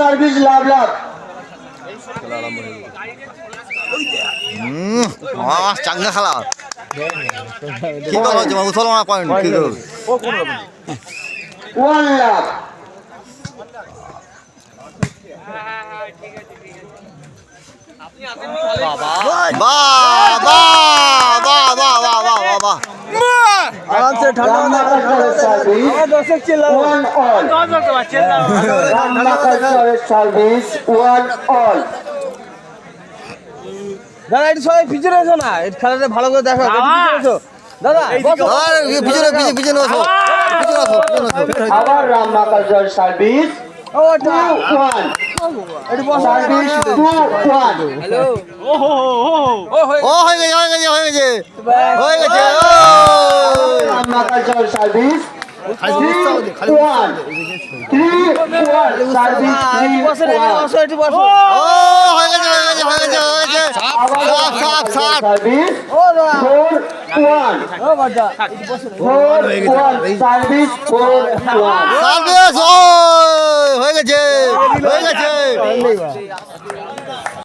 Service লাভ লাভ। চাঙ্গা খেলা কি করা হচ্ছে মুসলমান পয়েন্ট কি করবে 1 লাখ। আরামসে ঠান্ডা সার্ভিস 1 অল। দাদা একটু সবাই পিছনে এসো না, এই খেলাটা ভালো করে দেখো, পিছনে এসো দাদা, পিছনে আবার রামনা কালচার সার্ভিস 2-1 সার্ভিস 2-1। ও হয়ে গেছে রামনা কালচার সার্ভিস 3-1 সার্ভিস 3-1 একটু বসো। ও হয়ে গেছে সার্ভিস ও দাদা 4-1 ও বাচ্চা 4-1 সার্ভিস 4-1। সার্ভিস ও হয়ে গেছে